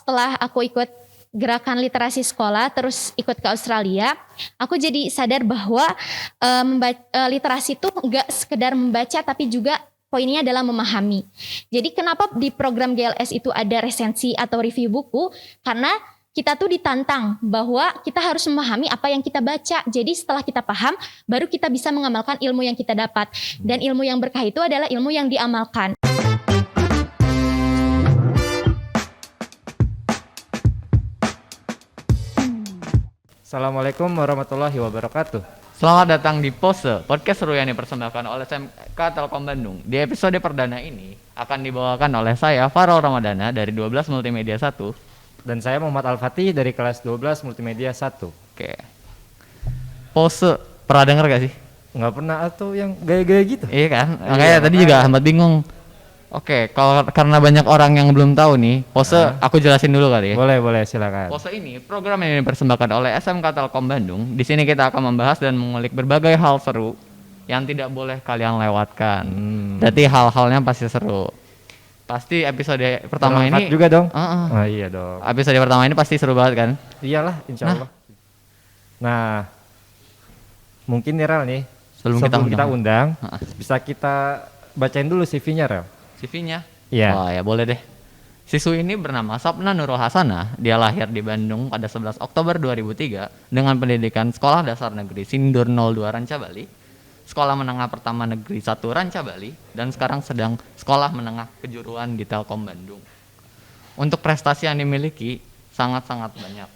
setelah aku ikut gerakan literasi sekolah terus ikut ke Australia, aku jadi sadar bahwa literasi itu nggak sekedar membaca tapi juga poinnya adalah memahami. Jadi kenapa di program GLS itu ada resensi atau review buku? Karena kita tuh ditantang bahwa kita harus memahami apa yang kita baca. Jadi setelah kita paham, baru kita bisa mengamalkan ilmu yang kita dapat. Dan ilmu yang berkah itu adalah ilmu yang diamalkan. Assalamualaikum warahmatullahi wabarakatuh. Selamat datang di Pose, podcast seru yang dipersembahkan oleh SMK Telkom Bandung. Di episode perdana ini akan dibawakan oleh saya, Farol Ramadana dari 12 Multimedia 1. Dan saya Muhammad Al-Fatih dari kelas 12 Multimedia 1. Oke. Pose, pernah denger gak sih? Nggak pernah atau yang gaya-gaya gitu? Iya kan? Makanya tadi juga Ahmad bingung. Oke, karena banyak orang yang belum tahu nih, Pose aku jelasin dulu kali ya. Boleh, silakan. Pose ini program yang dipersembahkan oleh SMK Telkom Bandung. Di sini kita akan membahas dan mengulik berbagai hal seru yang tidak boleh kalian lewatkan. Berarti hal-halnya pasti seru. Pasti episode pertama ini juga dong. Oh iya dong. Episode pertama ini pasti seru banget kan? Iyalah, insya Allah. Nah, mungkin nih Rel nih, sebelum kita undang, bisa kita bacain dulu CV-nya Rel. CV-nya? Iya. Oh ya boleh deh. Siswi ini bernama Sapna Nurul Hasanah. Dia lahir di Bandung pada 11 Oktober 2003 dengan pendidikan Sekolah Dasar Negeri Sindur 02 Ranca Bali, Sekolah Menengah Pertama Negeri 1 Ranca Bali, dan sekarang sedang Sekolah Menengah Kejuruan di Telkom Bandung. Untuk prestasi yang dimiliki sangat-sangat banyak.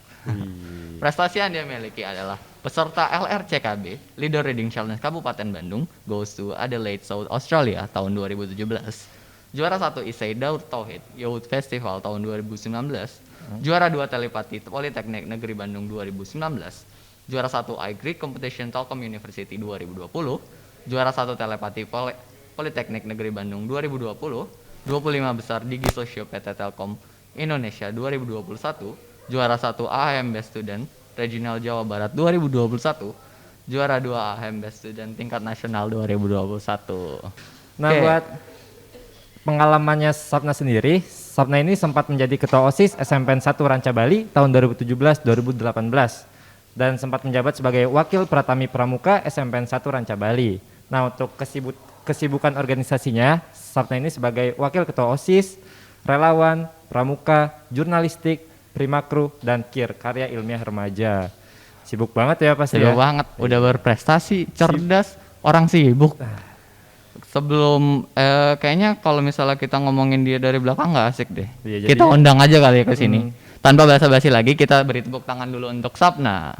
Prestasi yang dia miliki adalah peserta LRCKB Leader Reading Challenge Kabupaten Bandung goes to Adelaide, South Australia tahun 2017. Juara 1 Isai Daud Tauhid Youth Festival tahun 2019. Juara 2 Telepati Politeknik Negeri Bandung 2019. Juara 1 iGreek Competition Telkom University 2020. Juara 1 Telepati Politeknik Negeri Bandung 2020. 25 besar Digi Sosio PT Telkom Indonesia 2021. Juara 1 AHM Best Student Regional Jawa Barat 2021. Juara 2 AHM Best Student tingkat nasional 2021. Nah, buat pengalamannya Sapna sendiri, Sapna ini sempat menjadi ketua OSIS SMPN 1 Ranca Bali tahun 2017-2018 dan sempat menjabat sebagai wakil Pratami Pramuka SMPN 1 Ranca Bali. Nah, untuk kesibukan organisasinya, Sapna ini sebagai wakil ketua OSIS, relawan, pramuka, jurnalistik, primakru, dan KIR, Karya Ilmiah Remaja. Sibuk banget ya pasti. Sibuk banget, udah berprestasi, cerdas, orang sibuk. Sebelum kayaknya kalau misalnya kita ngomongin dia dari belakang nggak asik deh. Ya, kita undang aja kali ya ke sini. Tanpa basa-basi lagi, kita beri tepuk tangan dulu untuk Sapna.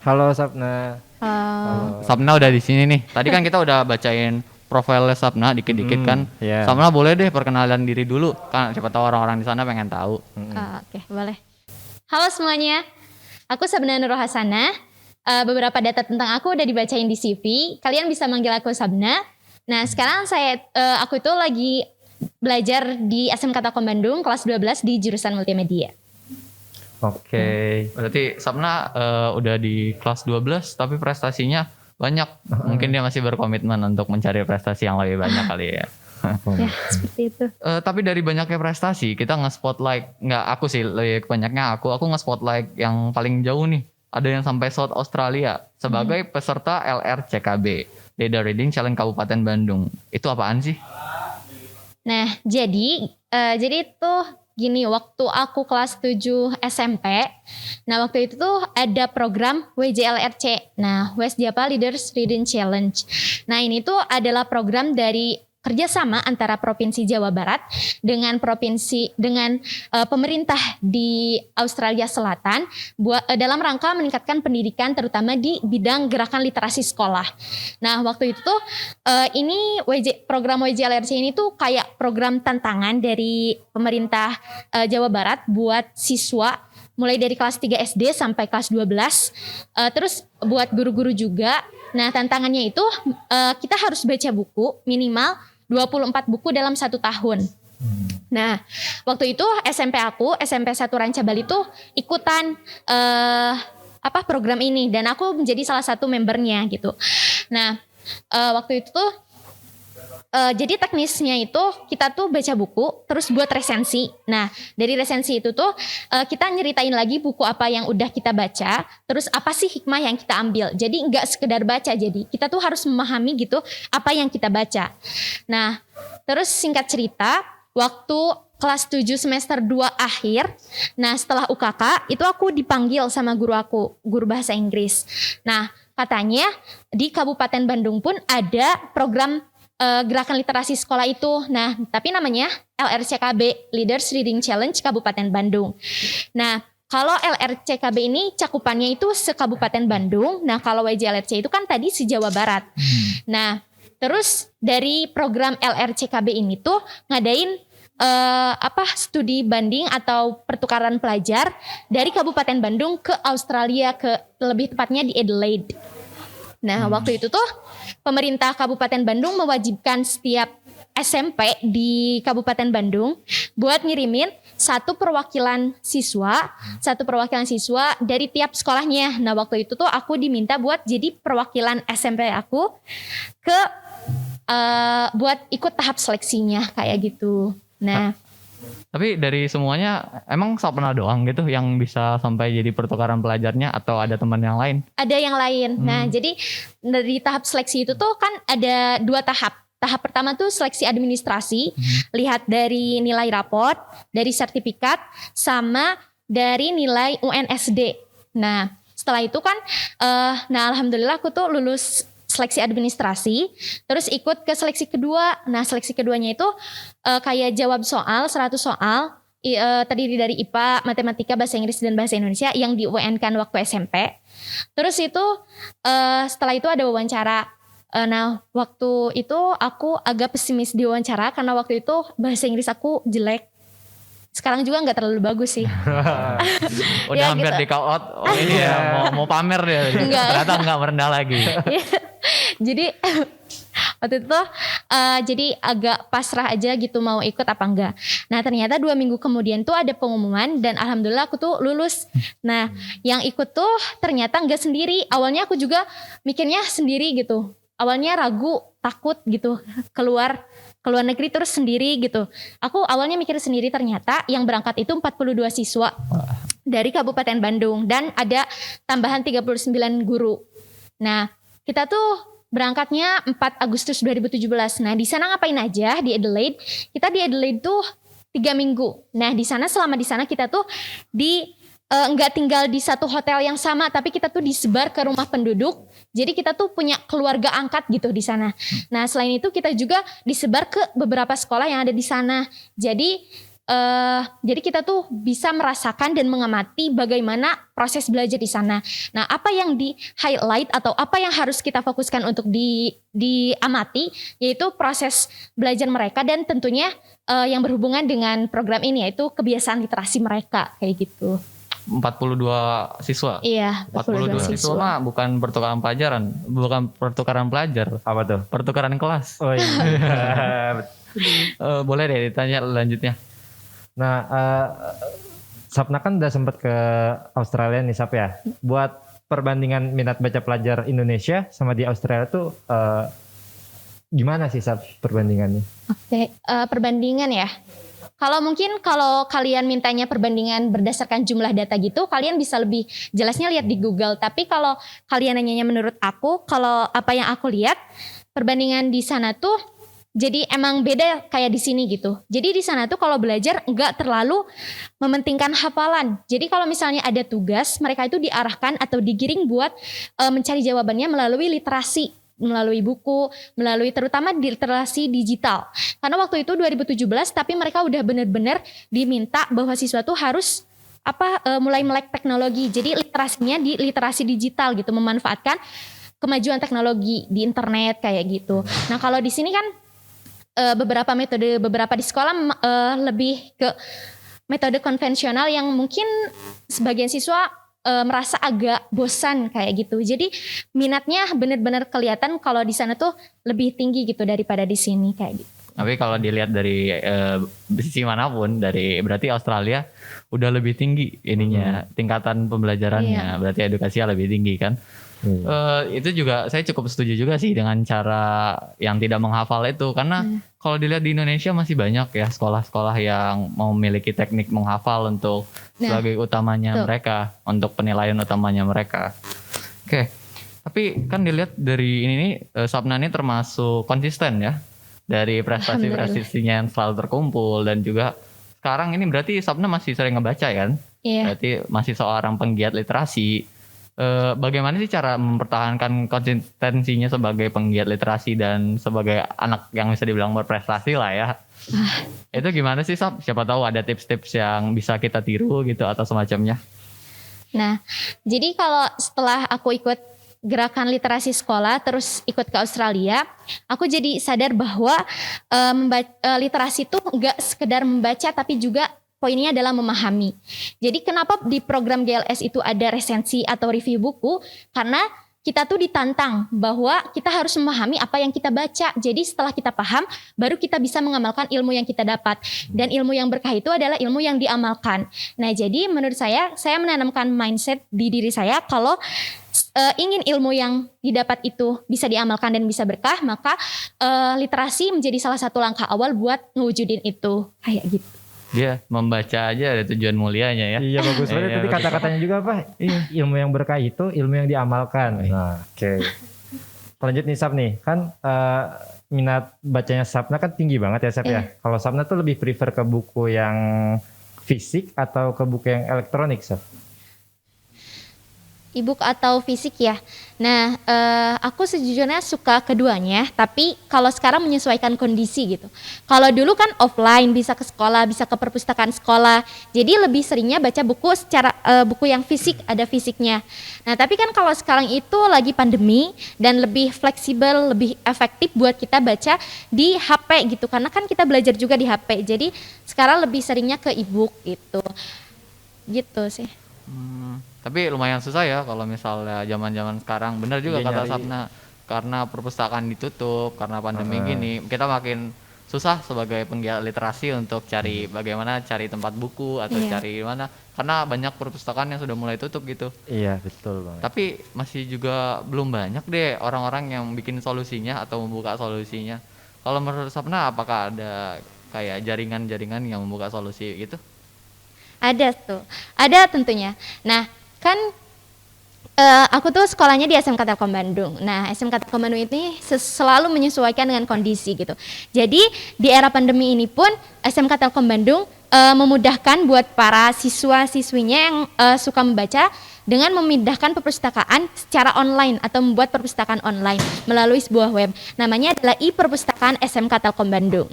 Halo Sapna. Halo. Sapna udah di sini nih. Tadi kan kita udah bacain profilnya Sapna dikit-dikit kan. Yeah. Sapna boleh deh perkenalan diri dulu kan, siapa tahu orang-orang di sana pengen tahu. Oke, boleh. Halo semuanya, aku Sapna Nurul Hasanah. Beberapa data tentang aku udah dibacain di CV. Kalian bisa manggil aku Sapna. Nah, sekarang aku itu lagi belajar di SMK Telkom Bandung kelas 12 di jurusan multimedia. Oke. Berarti Sapna udah di kelas 12 tapi prestasinya banyak. Mungkin dia masih berkomitmen untuk mencari prestasi yang lebih banyak kali ya. Ya, seperti itu. Tapi dari banyaknya prestasi, kita nge-spotlight, nggak aku sih, lebih banyaknya aku nge-spotlight yang paling jauh nih. Ada yang sampai South Australia sebagai peserta LRCKB, Leader Reading Challenge Kabupaten Bandung. Itu apaan sih? Nah, jadi itu gini, waktu aku kelas 7 SMP, nah waktu itu tuh ada program WJLRC, nah West Java Leaders Reading Challenge. Nah ini tuh adalah program dari kerjasama antara Provinsi Jawa Barat dengan pemerintah di Australia Selatan dalam rangka meningkatkan pendidikan terutama di bidang gerakan literasi sekolah. Nah waktu itu tuh program WJLRC ini tuh kayak program tantangan dari pemerintah Jawa Barat buat siswa mulai dari kelas 3 SD sampai kelas 12, terus buat guru-guru juga. Nah tantangannya itu kita harus baca buku minimal 24 buku dalam 1 tahun. Nah waktu itu SMP 1 Ranca Bali tuh ikutan program ini dan aku menjadi salah satu membernya gitu. Nah, waktu itu tuh jadi teknisnya itu kita tuh baca buku terus buat resensi. Nah dari resensi itu tuh kita nyeritain lagi buku apa yang udah kita baca, terus apa sih hikmah yang kita ambil. Jadi nggak sekedar baca, jadi kita tuh harus memahami gitu apa yang kita baca. Nah terus singkat cerita, waktu kelas 7 semester 2 akhir, nah setelah UKK itu aku dipanggil sama guru aku, guru bahasa Inggris. Nah katanya di Kabupaten Bandung pun ada program gerakan literasi sekolah itu. Nah, tapi namanya LRCKB, Leaders Reading Challenge Kabupaten Bandung. Nah, kalau LRCKB ini cakupannya itu se-Kabupaten Bandung. Nah, kalau WJLRC itu kan tadi se-Jawa Barat. Nah, terus dari program LRCKB ini tuh ngadain studi banding atau pertukaran pelajar dari Kabupaten Bandung ke Australia, ke lebih tepatnya di Adelaide. Nah, waktu itu tuh pemerintah Kabupaten Bandung mewajibkan setiap SMP di Kabupaten Bandung buat ngirimin satu perwakilan siswa dari tiap sekolahnya. Nah, waktu itu tuh aku diminta buat jadi perwakilan SMP aku ke buat ikut tahap seleksinya kayak gitu. Nah, tapi dari semuanya emang Sapna doang gitu yang bisa sampai jadi pertukaran pelajarnya atau ada teman yang lain? ada yang lain. Nah, jadi dari tahap seleksi itu tuh kan ada 2 tahap. Tahap pertama tuh seleksi administrasi, lihat dari nilai raport, dari sertifikat, sama dari nilai UNSD. Nah, setelah itu kan, alhamdulillah aku tuh lulus seleksi administrasi, terus ikut ke seleksi kedua. Nah, seleksi keduanya itu kayak jawab soal, 100 soal, terdiri dari IPA, matematika, bahasa Inggris, dan bahasa Indonesia yang di UN-kan waktu SMP. Terus itu setelah itu ada wawancara. Nah, waktu itu aku agak pesimis di wawancara karena waktu itu bahasa Inggris aku jelek. Sekarang juga nggak terlalu bagus sih. Udah Ya, hampir gitu. di call out. Oh ini ya mau pamer dia. Enggak. Ternyata nggak merendah lagi. Jadi waktu itu jadi agak pasrah aja gitu mau ikut apa enggak. Nah ternyata 2 minggu kemudian tuh ada pengumuman dan alhamdulillah aku tuh lulus. Nah yang ikut tuh ternyata enggak sendiri. Awalnya aku juga mikirnya sendiri gitu. Awalnya ragu, takut gitu keluar negeri terus sendiri gitu. Aku awalnya mikir sendiri, ternyata yang berangkat itu 42 siswa dari Kabupaten Bandung dan ada tambahan 39 guru. Nah, kita tuh berangkatnya 4 Agustus 2017. Nah, di sana ngapain aja di Adelaide? Kita di Adelaide tuh 3 minggu. Nah, di sana selama di sana kita tuh nggak tinggal di satu hotel yang sama, tapi kita tuh disebar ke rumah penduduk. Jadi kita tuh punya keluarga angkat gitu di sana. Nah, selain itu kita juga disebar ke beberapa sekolah yang ada di sana. Jadi kita tuh bisa merasakan dan mengamati bagaimana proses belajar di sana. Nah, apa yang di highlight atau apa yang harus kita fokuskan untuk diamati yaitu proses belajar mereka dan tentunya yang berhubungan dengan program ini yaitu kebiasaan literasi mereka kayak gitu. 42 siswa. Iya, 42 siswa mah bukan pertukaran pelajaran, bukan pertukaran pelajar. Apa tuh? Pertukaran kelas. Oh iya. Boleh deh ditanya lanjutnya. Nah, Sapna kan udah sempat ke Australia nih Sap ya. Buat perbandingan minat baca pelajar Indonesia sama di Australia tuh gimana sih Sap perbandingannya? Oke, perbandingan ya. Kalau kalian mintanya perbandingan berdasarkan jumlah data gitu, kalian bisa lebih jelasnya lihat di Google. Tapi kalau kalian nanyanya menurut aku, kalau apa yang aku lihat, perbandingan di sana tuh jadi emang beda kayak di sini gitu. Jadi di sana tuh kalau belajar nggak terlalu mementingkan hafalan. Jadi kalau misalnya ada tugas, mereka itu diarahkan atau digiring buat mencari jawabannya melalui literasi, melalui buku, melalui terutama literasi digital. Karena waktu itu 2017, tapi mereka udah benar-benar diminta bahwa siswa tuh harus mulai melek teknologi. Jadi literasinya di literasi digital gitu, memanfaatkan kemajuan teknologi di internet kayak gitu. Nah, kalau di sini kan beberapa di sekolah lebih ke metode konvensional yang mungkin sebagian siswa merasa agak bosan kayak gitu. Jadi minatnya benar-benar kelihatan kalau di sana tuh lebih tinggi gitu daripada di sini kayak gitu. Tapi kalau dilihat dari sisi manapun, dari berarti Australia udah lebih tinggi ininya tingkatan pembelajarannya, berarti edukasinya lebih tinggi kan. Itu juga saya cukup setuju juga sih dengan cara yang tidak menghafal itu, karena kalau dilihat di Indonesia masih banyak ya sekolah-sekolah yang memiliki teknik menghafal untuk sebagai utamanya mereka, untuk penilaian utamanya mereka. Oke. Tapi kan dilihat dari ini nih, Sapna ini termasuk konsisten ya dari prestasi-prestasinya yang selalu terkumpul, dan juga sekarang ini berarti Sapna masih sering ngebaca kan? Iya. Berarti masih seorang penggiat literasi. Bagaimana sih cara mempertahankan konsistensinya sebagai penggiat literasi dan sebagai anak yang bisa dibilang berprestasi lah ya? Itu gimana sih Sap? Siapa tahu ada tips-tips yang bisa kita tiru gitu atau semacamnya. Nah, jadi kalau setelah aku ikut gerakan literasi sekolah, terus ikut ke Australia, aku jadi sadar bahwa literasi itu nggak sekedar membaca, tapi juga poinnya adalah memahami. Jadi kenapa di program GLS itu ada resensi atau review buku? Karena kita tuh ditantang bahwa kita harus memahami apa yang kita baca. Jadi setelah kita paham, baru kita bisa mengamalkan ilmu yang kita dapat. Dan ilmu yang berkah itu adalah ilmu yang diamalkan. Nah, jadi menurut saya menanamkan mindset di diri saya kalau ingin ilmu yang didapat itu bisa diamalkan dan bisa berkah, maka literasi menjadi salah satu langkah awal buat ngewujudin itu. Kayak gitu. Dia membaca aja ada tujuan mulianya ya. Iya, bagus banget. Tadi kata-katanya juga apa? Ilmu yang berkah itu ilmu yang diamalkan. Nah, oke. Lanjut nih Sap nih. Kan minat bacanya Sapna kan tinggi banget ya Sap ya. Kalau Sapna tuh lebih prefer ke buku yang fisik atau ke buku yang elektronik Sap? E-book atau fisik ya. Nah, aku sejujurnya suka keduanya, tapi kalau sekarang menyesuaikan kondisi gitu. Kalau dulu kan offline, bisa ke sekolah, bisa ke perpustakaan sekolah. Jadi lebih seringnya baca buku secara buku yang fisik, ada fisiknya. Nah, tapi kan kalau sekarang itu lagi pandemi dan lebih fleksibel, lebih efektif buat kita baca di HP gitu. Karena kan kita belajar juga di HP. Jadi sekarang lebih seringnya ke e-book gitu. Gitu sih. Tapi lumayan susah ya kalau misalnya zaman-zaman sekarang. Benar juga kata Sapna, karena perpustakaan ditutup, karena pandemi gini, kita makin susah sebagai penggiat literasi untuk cari bagaimana cari tempat buku atau cari mana, karena banyak perpustakaan yang sudah mulai tutup gitu. Iya, betul banget. Tapi masih juga belum banyak deh orang-orang yang bikin solusinya atau membuka solusinya. Kalau menurut Sapna, apakah ada kayak jaringan-jaringan yang membuka solusi gitu? Ada tuh, ada tentunya. Nah, kan aku tuh sekolahnya di SMK Telkom Bandung. Nah, SMK Telkom Bandung ini selalu menyesuaikan dengan kondisi gitu. Jadi di era pandemi ini pun SMK Telkom Bandung memudahkan buat para siswa-siswinya yang suka membaca dengan memindahkan perpustakaan secara online atau membuat perpustakaan online melalui sebuah web. Namanya adalah e-perpustakaan SMK Telkom Bandung.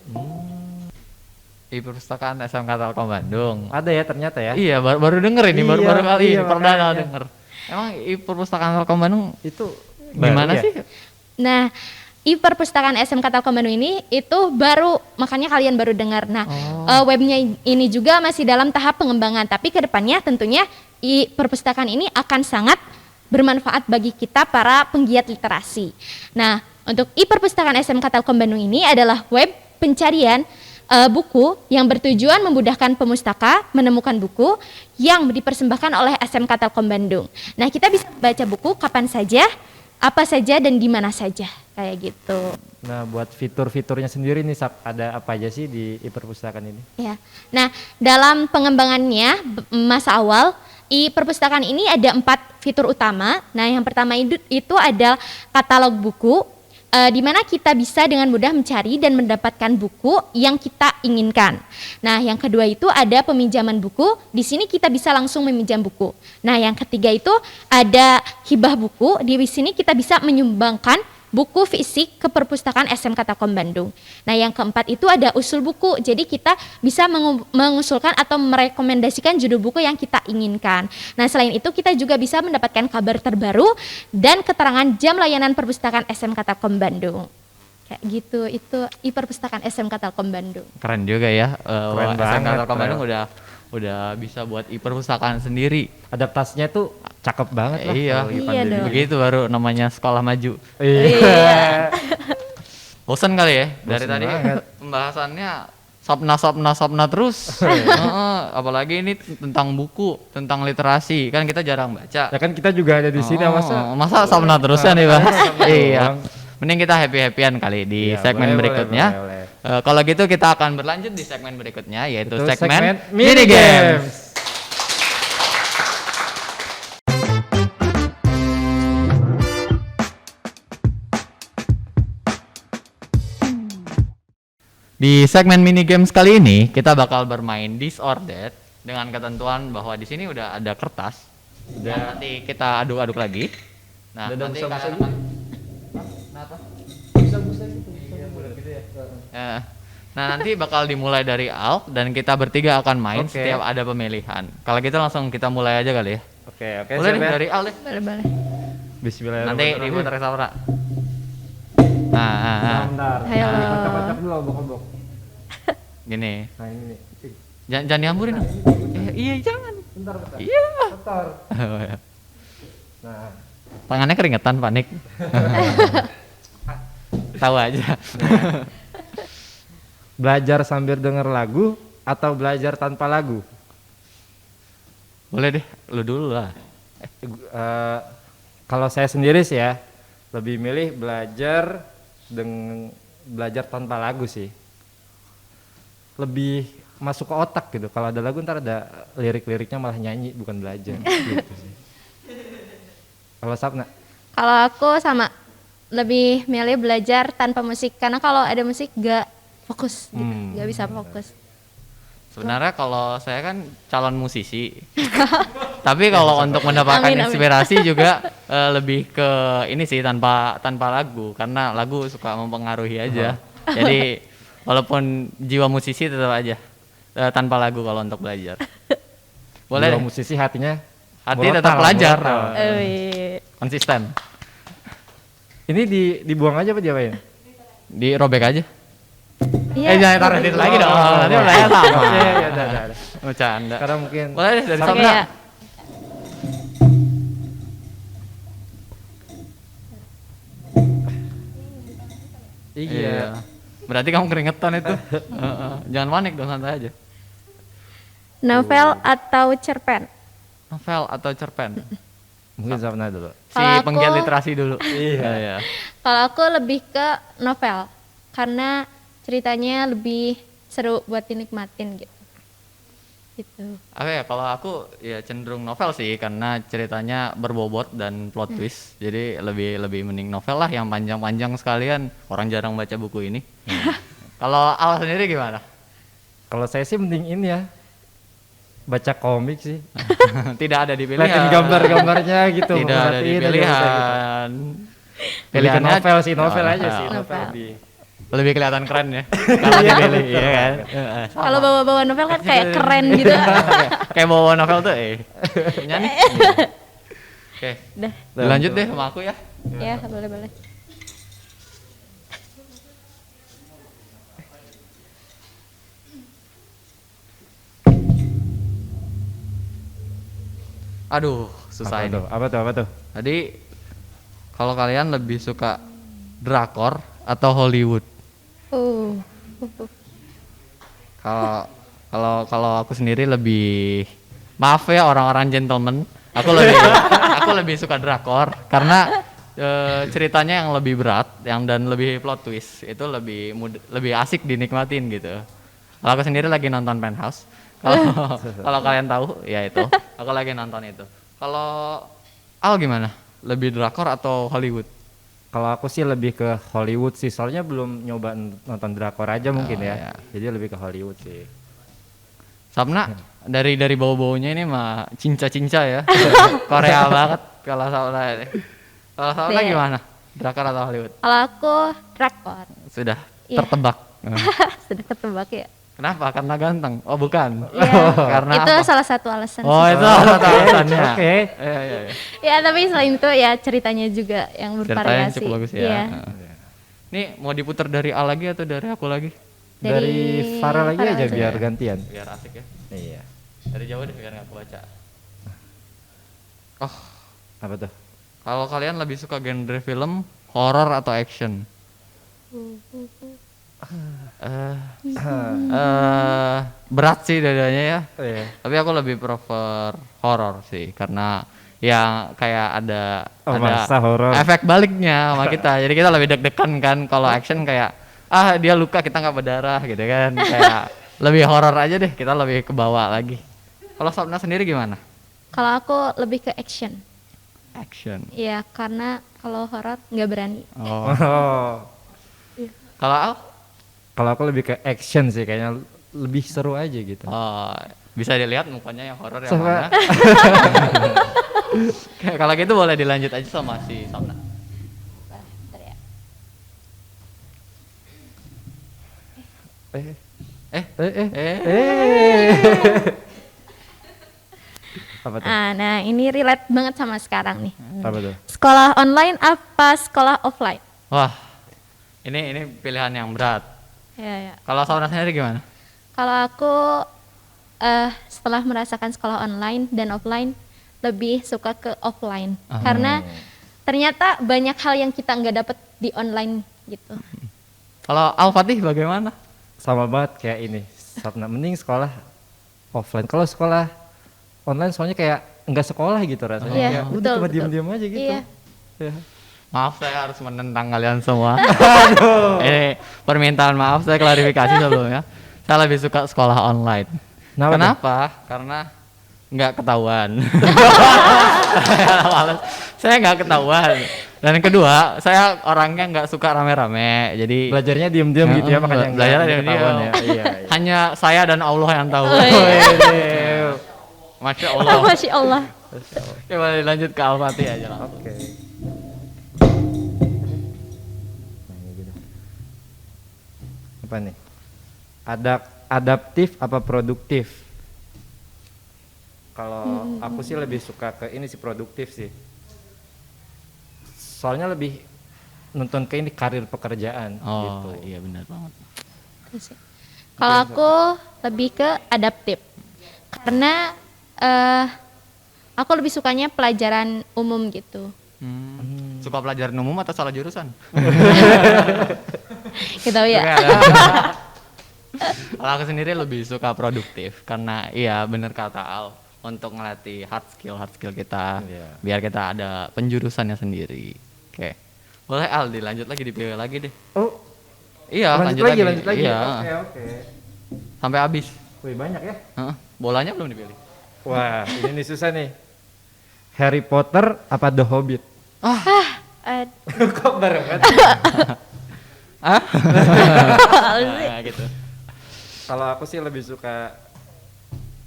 E-perpustakaan SMK Telkom Bandung. Ada ya ternyata ya? Iya, baru denger ini, baru kali ini perdana makanya. denger. Emang e-perpustakaan Telkom Bandung Itu gimana ya? sih? Nah, e-perpustakaan SMK Telkom Bandung ini itu baru, makanya kalian baru dengar. Nah, webnya ini juga masih dalam tahap pengembangan, tapi kedepannya tentunya e-perpustakaan ini akan sangat bermanfaat bagi kita para penggiat literasi. Nah, untuk e-perpustakaan SMK Telkom Bandung ini adalah web pencarian buku yang bertujuan memudahkan pemustaka menemukan buku yang dipersembahkan oleh SMK Telkom Bandung. Nah, kita bisa baca buku kapan saja, apa saja, dan di mana saja, kayak gitu. Nah, buat fitur-fiturnya sendiri nih Sap, ada apa aja sih di e-perpustakaan ini? Ya. Nah, dalam pengembangannya masa awal e-perpustakaan ini ada 4 fitur utama. Nah, yang pertama itu ada katalog buku, di mana kita bisa dengan mudah mencari dan mendapatkan buku yang kita inginkan. Nah, yang kedua itu ada peminjaman buku. Di sini kita bisa langsung meminjam buku. Nah, yang ketiga itu ada hibah buku. Di sini kita bisa menyumbangkan buku fisik ke perpustakaan SMK Telkom Bandung. Nah, yang keempat itu ada usul buku. Jadi kita bisa mengusulkan atau merekomendasikan judul buku yang kita inginkan. Nah, selain itu kita juga bisa mendapatkan kabar terbaru dan keterangan jam layanan perpustakaan SMK Telkom Bandung. Kayak gitu, itu e-perpustakaan SMK Telkom Bandung. Keren juga ya. Keren SMK banget, Telkom Bandung udah bisa buat e-perpustakaan sendiri. Adaptasinya tuh cakep banget lah. Iya, kalau di iya pandemi. dong. Begitu baru namanya sekolah maju. Iya. Bosan kali ya dari Bosen tadi banget. pembahasannya sapna terus. Apalagi ini tentang buku, tentang literasi. Kan kita jarang baca. Ya kan kita juga ada di sini, Masa sapna terus kan nih, Bang? Iya. doang. Mending kita happy-happyan kali di Iya, segmen boleh, berikutnya. boleh. Kalau gitu kita akan berlanjut di segmen berikutnya yaitu Itu segmen mini mini games. Di segmen mini games kali ini kita bakal bermain This or That dengan ketentuan bahwa di sini udah ada kertas. Dan nanti kita aduk-aduk lagi. Nah, nanti kalian akan Kenapa? Nah, nanti bakal dimulai dari Al dan kita bertiga akan main Oke. setiap ada pemilihan. Kalau gitu langsung kita mulai aja kali ya. Oke, Boleh siap deh ya. dari Al deh. Boleh. Nanti Bismillahirrahmanirrahim. diputar Saura. Nah. Bentar. Ayo. Kocok-kocok dulu obok-obok. Gini. Nah, ini nih. Jangan dihamburin. Iya, jangan. Bentar. Iya. Bentar. Nah, Tangannya keringetan, panik. Tahu aja. belajar sambil denger lagu atau belajar tanpa lagu? Boleh deh, lu dulu lah. Kalau saya sendiri sih ya, lebih milih belajar tanpa lagu sih. Lebih masuk ke otak gitu. Kalau ada lagu ntar ada lirik-liriknya malah nyanyi bukan belajar gitu sih. Kalau Sapna? Kalau aku sama lebih milih belajar tanpa musik karena kalau ada musik gak fokus gitu, gak bisa fokus. Sebenarnya kalau saya kan calon musisi. Tapi kalau untuk mendapatkan Amin. inspirasi juga lebih ke ini sih tanpa lagu karena lagu suka mempengaruhi aja. Jadi walaupun jiwa musisi tetap aja tanpa lagu kalau untuk belajar. Boleh Jiwa deh. musisi hati Tetap murotal, belajar. murotal. Konsisten. Ini dibuang aja apa diapain? Dirobek aja. Iya. Jangan taruh di situ lagi dong. Nanti udah sama. Iya, udah. Bercanda. Karena mungkin Boleh deh dari Oke, Sapna. ya. iya. Berarti kamu keringetan itu. Jangan panik dong, santai aja. Novel atau cerpen? Novel atau cerpen? Mungkin Sapna dulu. Si Kalau aku- penggiat literasi dulu. Iya. Kalau aku lebih ke novel karena ceritanya lebih seru buat dinikmatin gitu. Gitu. Oke, kalau aku ya cenderung novel sih karena ceritanya berbobot dan plot twist. Jadi lebih mending novel lah yang panjang-panjang sekalian. Orang jarang baca buku ini. Kalau Al sendiri gimana? Kalau saya sih mending ini ya. Baca komik sih. Tidak ada di pilihan. Liatin gambar-gambarnya gitu. Tidak ada di merhatiin aja udah gitu. pilihan. Lebih ke Pilihannya novel sih, novel aja Novel. sih. Novel Novel. lebih. lebih kelihatan keren ya. Kalau dipilih, iya kan? Kalau bawa-bawa novel kan kayak keren gitu. Kayak bawa novel tuh nyanyi. Oke. Udah. Lanjut deh sama aku ya. Ya, boleh. Aduh, susah ini. Apa tuh? Tadi kalau kalian lebih suka drakor atau Hollywood? Kalau aku sendiri lebih, maaf ya orang-orang gentleman, aku lebih suka drakor karena ceritanya yang lebih berat, dan lebih plot twist itu lebih asik dinikmatin gitu. Kalau aku sendiri lagi nonton Penthouse. Kalau kalian tahu ya itu, aku lagi nonton itu. Kalau Al gimana? Lebih drakor atau Hollywood? Kalau aku sih lebih ke Hollywood sih, soalnya belum nyoba nonton drakor aja mungkin ya. iya. Jadi lebih ke Hollywood sih. Sapna dari bau-baunya ini mah cinca-cinca ya. Korea banget kalau Sapna ini. Kalau Sapna Deh. gimana? Drakor atau Hollywood? Kalau aku drakor. Sudah Iya. tertebak. Sudah ketebak ya. Kenapa? Karena ganteng? Oh bukan. Iya. Karena Itu apa? salah satu alasan. Oh sih. itu satu alasannya. Oke. Iya. Ya, tapi selain itu ya ceritanya juga yang Ceritanya bervariasi. cukup bagus ya. Iya. Nih mau diputar dari Al lagi atau dari aku lagi? Dari Farah lagi Farah aja aja. biar gantian. Biar asik ya. Iya. Dari jauh deh biar nggak kebaca. Oh, Apa tuh? kalau kalian lebih suka genre film, horor atau action? Berat sih dua-duanya ya. Iya. Tapi aku lebih prefer horor sih karena ya kayak ada Masa horor. efek baliknya sama kita. Jadi kita lebih deg-degan kan. Kalau action kayak dia luka kita nggak berdarah gitu kan. Kayak lebih horor aja deh. Kita lebih ke bawah lagi. Kalau Sabna sendiri gimana? Kalau aku lebih ke action. Action. Iya, karena kalau horor nggak berani. Oh. Oh. Kalau Al? Kalau aku lebih ke action sih, kayaknya lebih seru aja gitu. Oh, bisa dilihat mukanya yang horor yang Coba. mana. Kalau gitu boleh dilanjut aja sama si Sabna. Bentar ya. Apa tuh? Nah, ini relate banget sama sekarang nih. Apa tuh? Sekolah online apa sekolah offline? Wah, ini pilihan yang berat. Ya, ya. Kalau Sabna sendiri gimana? Kalau aku setelah merasakan sekolah online dan offline, lebih suka ke offline. Karena ternyata banyak hal yang kita nggak dapet di online gitu. Kalau Al Fatih bagaimana? Sama banget kayak ini. Sabna mending sekolah offline. Kalau sekolah online soalnya kayak enggak sekolah gitu rasanya. Iya, Kayak udah betul, cuma betul. diam-diam aja gitu. Iya. Ya. Maaf saya harus menentang kalian semua. Ini permintaan maaf saya klarifikasi sebelumnya. Saya lebih suka sekolah online. Kenapa? Karena nggak ketahuan. Saya nggak ketahuan. Dan kedua, saya orangnya nggak suka rame-rame. Jadi Belajarnya diam-diam gitu ya, makanya enggak belajarnya diam-diam. ketahuan ya. Iya, iya. Hanya saya dan Allah yang tahu. Oh, iya. Masya Allah. Masya Allah. Oke, boleh lanjut ke Al-Fatih aja lah. Oke. Apa nih? Adaptif apa produktif? Kalau aku sih lebih suka ke ini sih, produktif sih. Soalnya lebih nonton ke ini karir pekerjaan Oh gitu. iya benar banget. Kalau aku lebih ke adaptif. Karena aku lebih sukanya pelajaran umum gitu. Suka pelajaran umum atau salah jurusan? Gitu ya. Kalau aku sendiri lebih suka produktif karena iya bener kata Al, untuk ngelatih hard skill kita, Iya. biar kita ada penjurusannya sendiri. Oke, boleh Al dilanjut lagi, dipilih lagi deh. Oh, Iya lanjut lagi. Iya, Oke. sampai habis. Wih, banyak ya. Heeh, bolanya belum dipilih. Wah, ini nih susah nih. Harry Potter apa The Hobbit? Eh, Kok barengan? Nah, gitu. Kalau aku sih lebih suka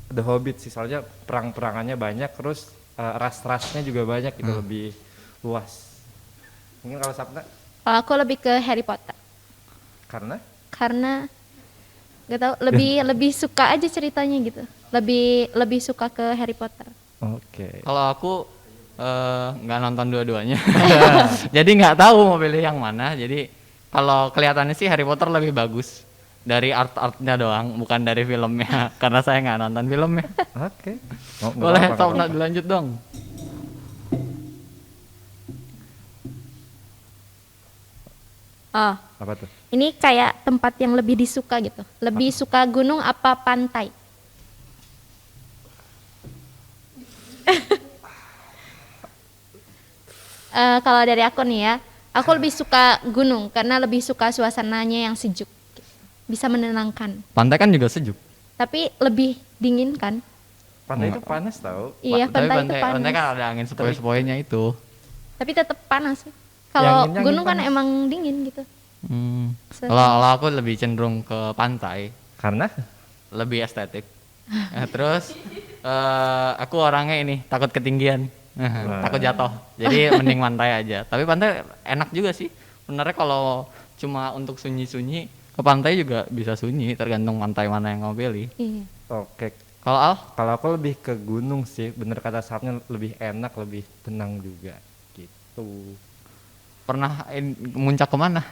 The Hobbit sih, soalnya perang-perangannya banyak, terus ras-rasnya juga banyak gitu, lebih luas. Mungkin kalau Sapna kalau aku lebih ke Harry Potter. karena Gak tau, lebih suka aja ceritanya gitu. Lebih suka ke Harry Potter. oke. Kalau aku nggak nonton dua-duanya, jadi nggak tahu mau pilih yang mana. Jadi kalau kelihatannya sih Harry Potter lebih bagus dari art-artnya doang, bukan dari filmnya. Karena saya nggak nonton filmnya. Oke. Boleh Sabna dilanjut dong. Oh, Apa tuh? ini kayak tempat yang lebih disuka gitu. Lebih suka gunung apa pantai? Kalau dari aku nih ya, aku lebih suka gunung karena lebih suka suasananya yang sejuk, bisa menenangkan. Pantai kan juga sejuk. Tapi lebih dingin kan? Pantai itu panas tau. Iya, Tapi pantai itu pantai panas. kan ada angin sepoi-sepoinya itu. Tapi tetap panas. Kalau Yang gunung kan panas. emang dingin gitu. Kalau aku lebih cenderung ke pantai, Karena lebih estetik. Terus aku orangnya ini takut ketinggian, takut jatuh. Jadi mending pantai aja. Tapi pantai enak juga sih. Sebenarnya kalau cuma untuk sunyi-sunyi, ke pantai juga bisa sunyi, tergantung pantai mana yang mau pilih. Iya. oke. Kalau Al, Kalau aku lebih ke gunung sih, bener kata Sapnya, lebih enak, lebih tenang juga gitu. pernah muncak kemana?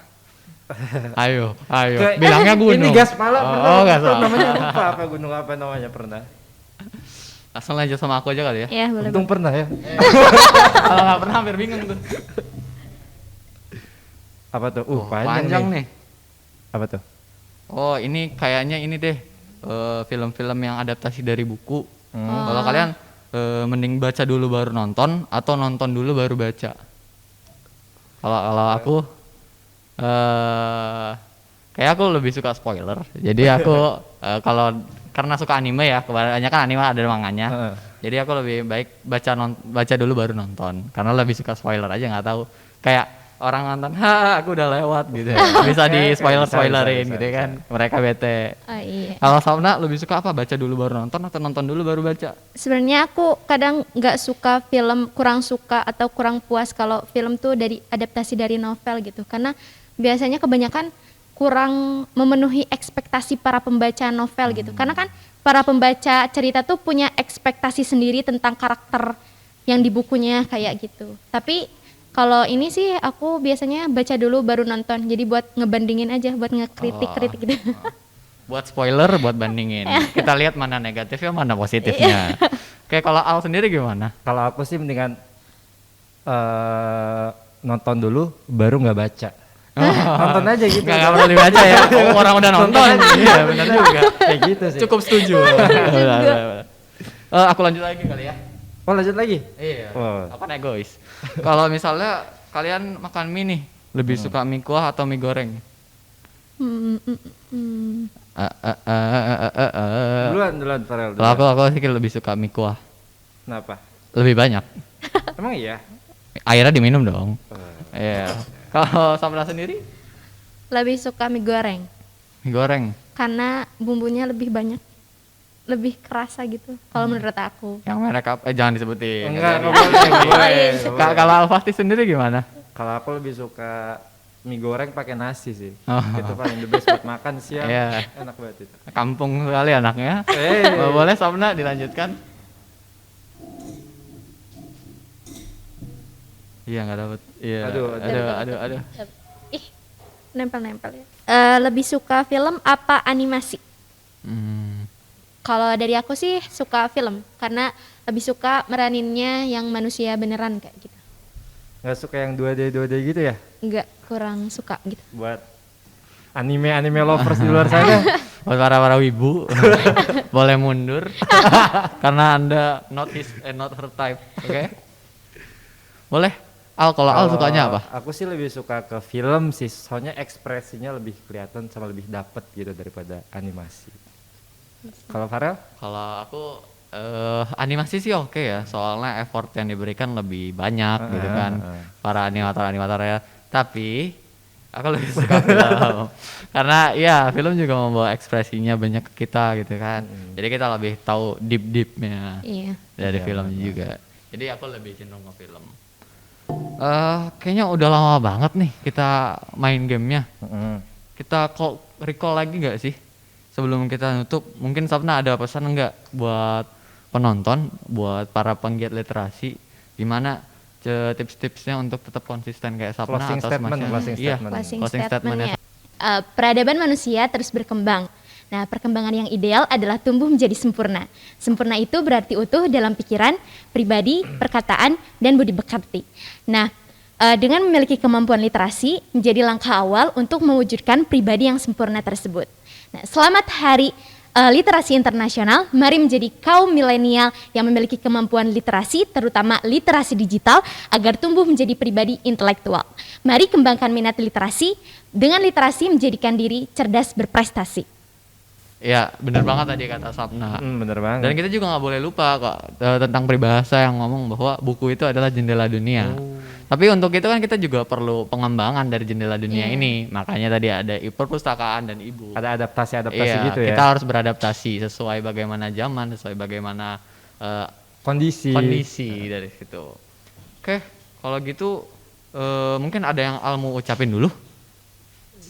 Ayo, Ke- bilangnya gunung. Ini gas pala Oh, gas pala. namanya lupa apa gunung apa namanya pernah. Langsung lanjut sama aku aja kali ya. Iya, boleh. Untung pernah ya. Kalau nggak pernah hampir bingung tuh. Apa tuh? Panjang nih. Apa tuh? Oh, ini kayaknya ini deh film-film yang adaptasi dari buku. Kalau kalian mending baca dulu baru nonton atau nonton dulu baru baca. Kalau aku kayak aku lebih suka spoiler. Jadi aku kalau karena suka anime ya, kebanyakan anime ada manganya. Jadi aku lebih baik baca dulu baru nonton karena lebih suka spoiler aja, nggak tahu. Kayak orang nonton, aku udah lewat gitu ya. Bisa di spoilerin gitu kan. Mereka bete. Iya. Kalau Sapna lebih suka apa? Baca dulu baru nonton atau nonton dulu baru baca? Sebenarnya aku kadang nggak suka film, kurang suka atau kurang puas kalau film tuh dari adaptasi dari novel gitu, karena biasanya kebanyakan kurang memenuhi ekspektasi para pembaca novel gitu, karena kan para pembaca cerita tuh punya ekspektasi sendiri tentang karakter yang di bukunya kayak gitu. Tapi kalau ini sih aku biasanya baca dulu baru nonton, jadi buat ngebandingin aja, buat ngekritik-kritik gitu. Buat spoiler, buat bandingin. Kita lihat mana negatifnya, mana positifnya. Kayak kalau Al sendiri gimana? Kalau aku sih mendingan nonton dulu baru nggak baca. Nonton aja gitu. Nggak perlu dibaca ya. Orang udah nonton. Iya benar juga. Kayak gitu sih. Cukup setuju. Aku lanjut lagi kali ya. Oh lanjut lagi? Iya. Oh. Apa egois? Kalau misalnya kalian makan mie nih, lebih suka mie kuah atau mie goreng? Duluan Farel. Kalau aku sih lebih suka mie kuah. Kenapa? Lebih banyak. Emang iya? Airnya diminum dong. Iya. Kalau Samra sendiri? Lebih suka mie goreng Mie goreng. karena bumbunya lebih banyak, lebih kerasa gitu kalau menurut aku. Yang merek apa? Jangan disebutin. Enggak boleh. Kalau Alfasti sendiri gimana? Kalau aku lebih suka mie goreng pakai nasi sih. Oh. Itu paling the best buat makan siang. Iya. Enak banget itu. Kampung sekali anaknya. Boleh Samna dilanjutkan? Iya nggak dapet. Iya. Aduh. Ih, nempel-nempel ya. Lebih suka film apa animasi? Kalau dari aku sih suka film, karena lebih suka meraninnya yang manusia beneran kayak gitu. Nggak suka yang 2D gitu ya? Enggak, kurang suka gitu. Buat anime lovers di luar sana. Buat para wibu boleh mundur karena Anda not her type. Oke? Boleh. Al, kalau Al sukanya apa? Aku sih lebih suka ke film sih, soalnya ekspresinya lebih kelihatan sama lebih dapet gitu daripada animasi. Kalau Farel? Kalau aku animasi sih oke ya, soalnya effort yang diberikan lebih banyak gitu kan para animator ya. Tapi aku lebih suka film karena ya film juga membawa ekspresinya banyak ke kita gitu kan. Jadi kita lebih tahu deepnya dari filmnya juga. Jadi aku lebih cenderung ke film. Kayaknya udah lama banget nih kita main gamenya. Kita kok recall lagi nggak sih sebelum kita nutup? Mungkin Sapna ada pesan nggak buat penonton, buat para penggiat literasi, gimana tips-tipsnya untuk tetap konsisten kayak Sapna Closing atau statement. Closing statementnya. Peradaban manusia terus berkembang. Nah, perkembangan yang ideal adalah tumbuh menjadi sempurna. Sempurna itu berarti utuh dalam pikiran, pribadi, perkataan, dan budi pekerti. Nah, dengan memiliki kemampuan literasi menjadi langkah awal untuk mewujudkan pribadi yang sempurna tersebut. Nah, selamat Hari Literasi Internasional. Mari menjadi kaum milenial yang memiliki kemampuan literasi, terutama literasi digital, agar tumbuh menjadi pribadi intelektual. Mari kembangkan minat literasi. Dengan literasi menjadikan diri cerdas berprestasi. Ya, bener banget tadi kata Sapna. Bener banget. Dan kita juga nggak boleh lupa kok tentang peribahasa yang ngomong bahwa buku itu adalah jendela dunia. Tapi untuk itu kan kita juga perlu pengembangan dari jendela dunia ini. Makanya tadi ada perpustakaan dan e-book. Ada adaptasi gitu ya. Kita harus beradaptasi sesuai bagaimana zaman, sesuai bagaimana kondisi dari situ. Oke, kalau gitu mungkin ada yang Al mau ucapin dulu.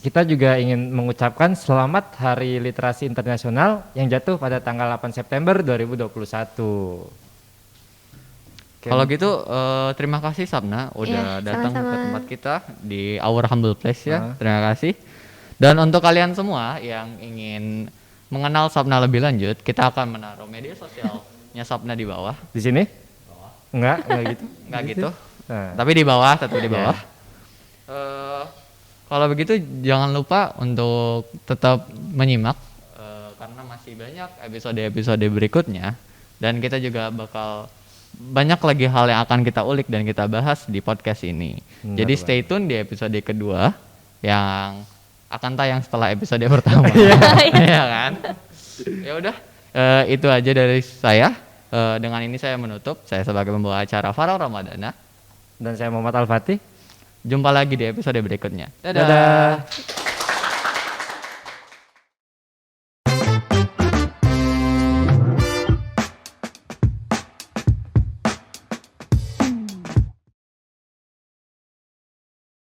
Kita juga ingin mengucapkan selamat Hari Literasi Internasional yang jatuh pada tanggal 8 September 2021. Kalau gitu terima kasih Sapna udah datang ke tempat kita di Our Humble Place ya. Terima kasih. Dan untuk kalian semua yang ingin mengenal Sapna lebih lanjut, kita akan menaruh media sosialnya Sapna di bawah. Di sini? Enggak gitu. Enggak gitu. Tapi di bawah, tetap di bawah. Kalau begitu jangan lupa untuk tetap menyimak karena masih banyak episode-episode berikutnya dan kita juga bakal banyak lagi hal yang akan kita ulik dan kita bahas di podcast ini. Jadi stay tune di episode kedua yang akan tayang setelah episode pertama. Iya kan? Ya udah, itu aja dari saya. Dengan ini saya menutup. Saya sebagai pembawa acara Farel Ramadana Dan saya Muhammad Al-Fatih. Jumpa lagi di episode berikutnya. Dadah. Dadah.